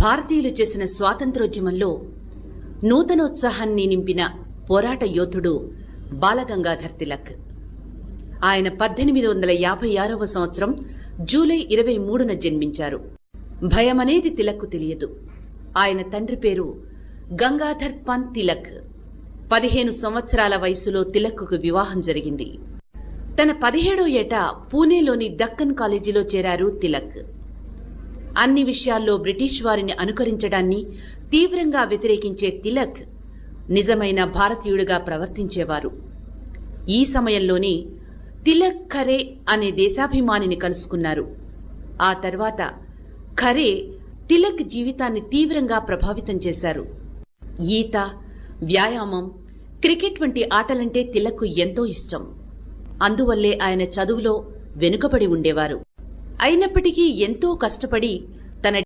భారతీయులు చేసిన స్వాతంత్రోద్యమంలో నూతనోత్సాహాన్ని నింపిన పోరాట యోధుడు బాలగంగాధర్ తిలక్. ఆయన 1856వ సంవత్సరం జూలై 23న జన్మించారు. భయమనేది తిలక్కు తెలియదు. ఆయన తండ్రి పేరు గంగాధర్ పంత్ తిలక్. 15 సంవత్సరాల వయసులో తిలక్కు వివాహం జరిగింది. తన 17వ ఏట పూణేలోని దక్కన్ కాలేజీలో చేరారు తిలక్. అన్ని విషయాల్లో బ్రిటిష్ వారిని అనుకరించడాన్ని తీవ్రంగా వ్యతిరేకించే తిలక్ నిజమైన భారతీయుడిగా ప్రవర్తించేవారు. ఈ సమయంలోనే తిలక్ ఖరే అనే దేశాభిమానిని కలుసుకున్నారు. ఆ తర్వాత ఖరే తిలక్ జీవితాన్ని తీవ్రంగా ప్రభావితం చేశారు. ఈత, వ్యాయామం, క్రికెట్ వంటి ఆటలంటే తిలక్కు ఎంతో ఇష్టం. అందువల్లే ఆయన చదువులో వెనుకబడి ఉండేవారు. అయినప్పటికీ ఎంతో కష్టపడి